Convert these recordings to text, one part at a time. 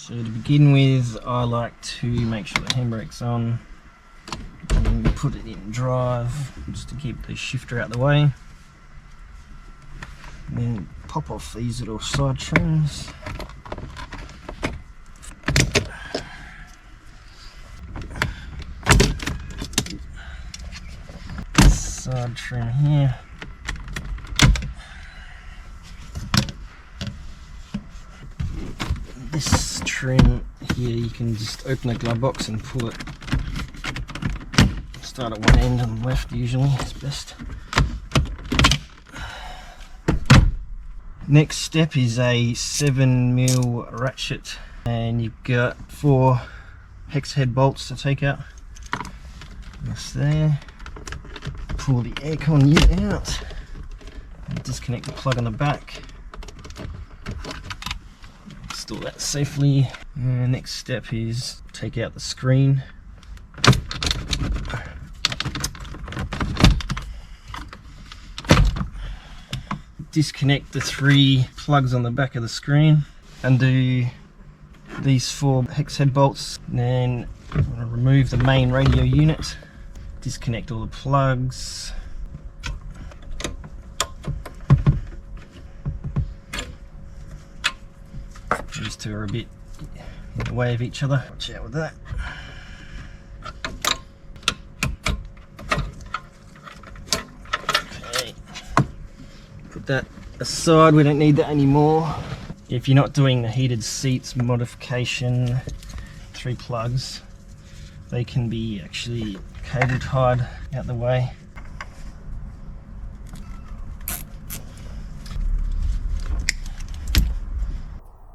So to begin with, I like to make sure the handbrake's on and then put it in drive just to keep the shifter out of the way. And then pop off these little side trims. Side trim here. This trim here, you can just open the glove box and pull it. Start at one end on the left, usually is best. Next step is a 7mm ratchet, and you've got 4 hex head bolts to take out. That's there. Pull the aircon unit out and disconnect the plug on the back. Install that safely. And next step is take out the screen. Disconnect the 3 plugs on the back of the screen. Undo these 4 hex head bolts. Then I'm going to remove the main radio unit. Disconnect all the plugs. These two are a bit in the way of each other. Watch out with that. Okay. Put that aside, we don't need that anymore. If you're not doing the heated seats modification, 3 plugs, they can be actually cable tied out the way.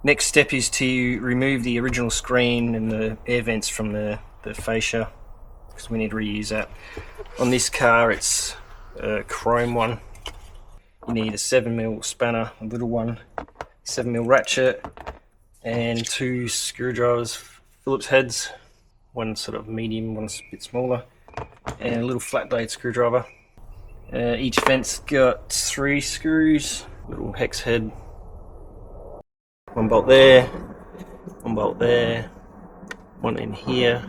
Next step is to remove the original screen and the air vents from the fascia, because we need to reuse that. On this car it's a chrome one. You need a 7mm spanner, a little one, 7mm ratchet, and 2 screwdrivers, Phillips heads, one sort of medium, one's a bit smaller, and a little flat blade screwdriver. Each vent's got 3 screws, little hex head, 1 bolt there, 1 bolt there, 1 in here,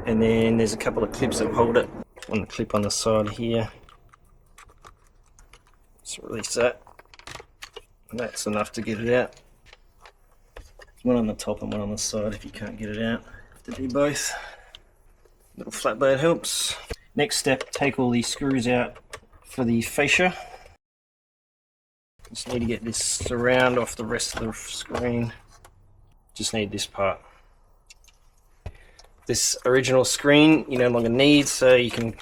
and then there's a couple of clips that hold it. One clip on the side here. Just release that, and that's enough to get it out. One on the top and one on the side if you can't get it out. Have to do both. Little flat blade helps. Next step, take all these screws out for the fascia. Just need to get this surround off the rest of the screen. Just need this part. This original screen you no longer need, so you can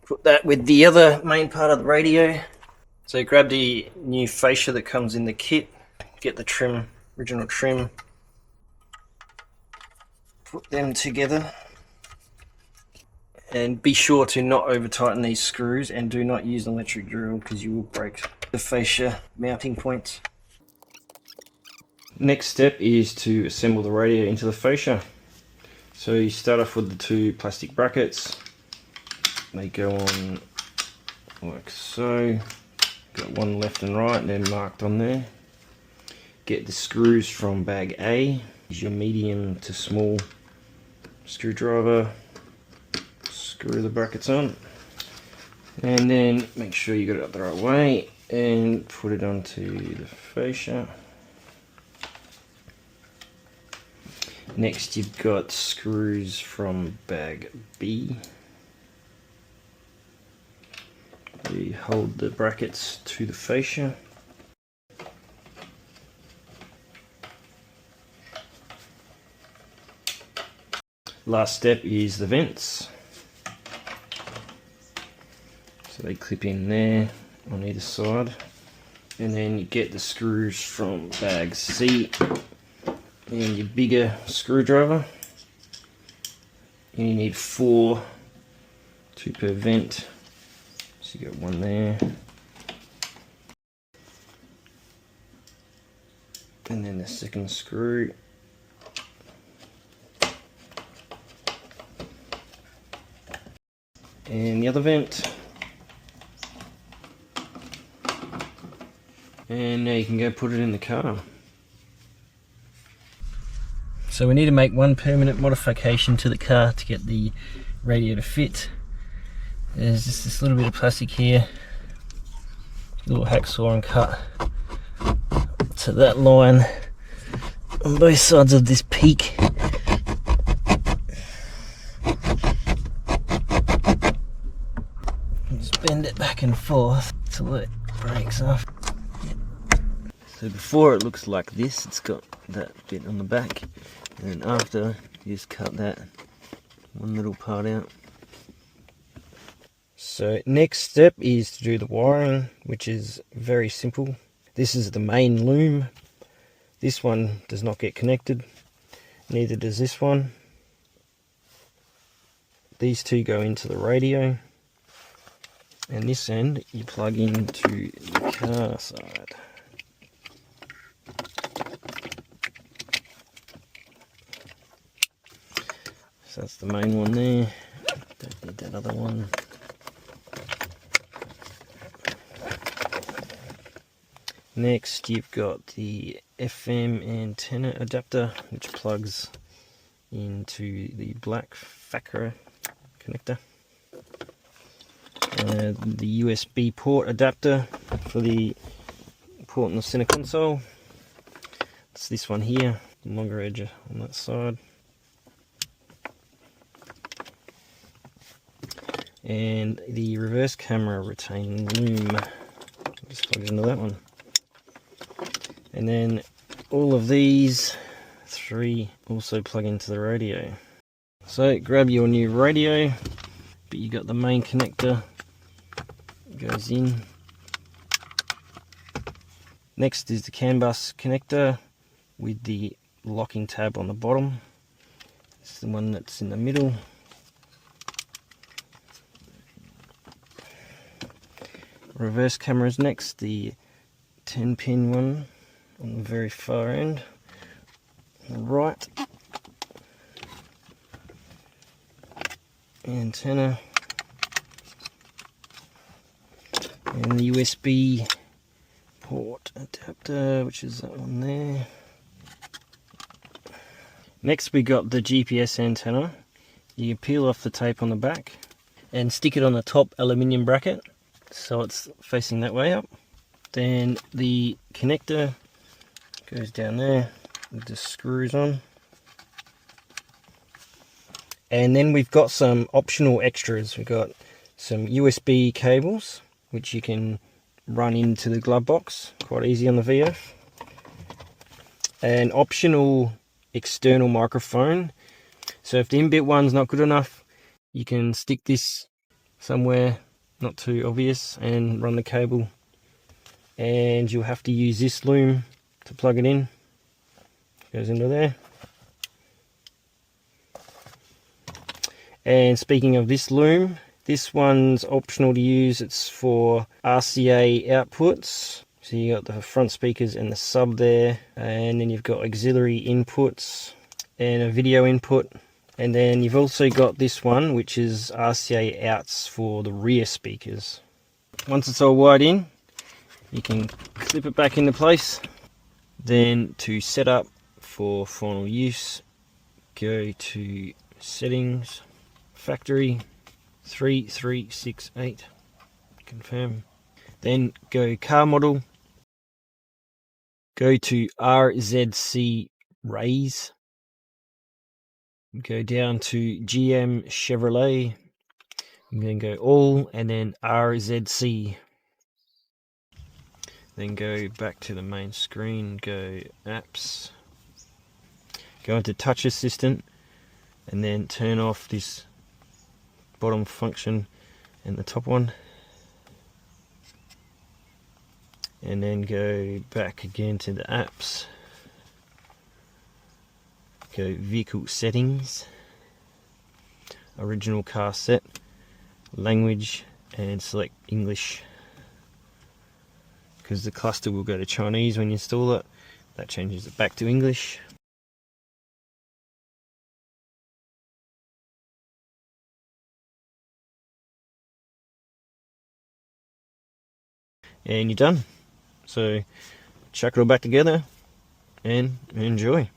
put that with the other main part of the radio. So grab the new fascia that comes in the kit, get the trim, original trim, put them together, and be sure to not over tighten these screws, and do not use an electric drill because you will break the fascia mounting points. Next step is to assemble the radio into the fascia. So you start off with the 2 plastic brackets. They go on like so. Got one left and right, and they're marked on there. Get the screws from bag A. Use your medium to small screwdriver. Screw the brackets on, and then make sure you got it up the right way and put it onto the fascia. Next you've got screws from bag B. You hold the brackets to the fascia. Last step is the vents. So they clip in there on either side, and then you get the screws from bag C and your bigger screwdriver, and you need 4, 2 per vent. So you got 1 there, and then the second screw, and the other vent. And now you can go put it in the car. So we need to make one permanent modification to the car to get the radio to fit. There's just this little bit of plastic here, little hacksaw and cut to that line on both sides of this peak. Just bend it back and forth till it breaks off. So before it looks like this, it's got that bit on the back, and then after you just cut that one little part out. So next step is to do the wiring, which is very simple. This is the main loom. This one does not get connected, neither does this one. These two go into the radio, and this end you plug into the car side. So that's the main one there, don't need that other one. Next you've got the FM antenna adapter, which plugs into the black FACRA connector. The USB port adapter for the port in the center console. It's this one here, longer edge on that side. And the reverse camera retaining loom, just plug into that one. And then all of these three also plug into the radio. So grab your new radio, but you got the main connector, goes in. Next is the CAN bus connector with the locking tab on the bottom. This is the one that's in the middle. Reverse cameras next, the 10-pin one on the very far end, right. Antenna, and the USB port adapter, which is that one there. Next we got the GPS antenna. You peel off the tape on the back and stick it on the top aluminium bracket so it's facing that way up. Then the connector goes down there with the screws on. And then we've got some optional extras. We've got some USB cables, which you can run into the glove box, quite easy on the VF. An optional external microphone. So if the inbuilt one's not good enough, you can stick this somewhere not too obvious and run the cable. And you'll have to use this loom to plug it in. Goes into there. And speaking of this loom, this one's optional to use. It's for RCA outputs. So you got the front speakers and the sub there, and then you've got auxiliary inputs and a video input. And then you've also got this one, which is RCA outs for the rear speakers. Once it's all wired in, you can clip it back into place. Then to set up for final use, go to settings, factory 3368, confirm. Then go car model, go to RZC raise, go down to GM Chevrolet, and then go all, and then RZC. Then go back to the main screen, go apps, go into touch assistant, and then turn off this bottom function and the top one. And then go back again to the apps. Go vehicle settings, original car set, language, and select English, because the cluster will go to Chinese when you install it. That changes it back to English. And you're done. So chuck it all back together and enjoy.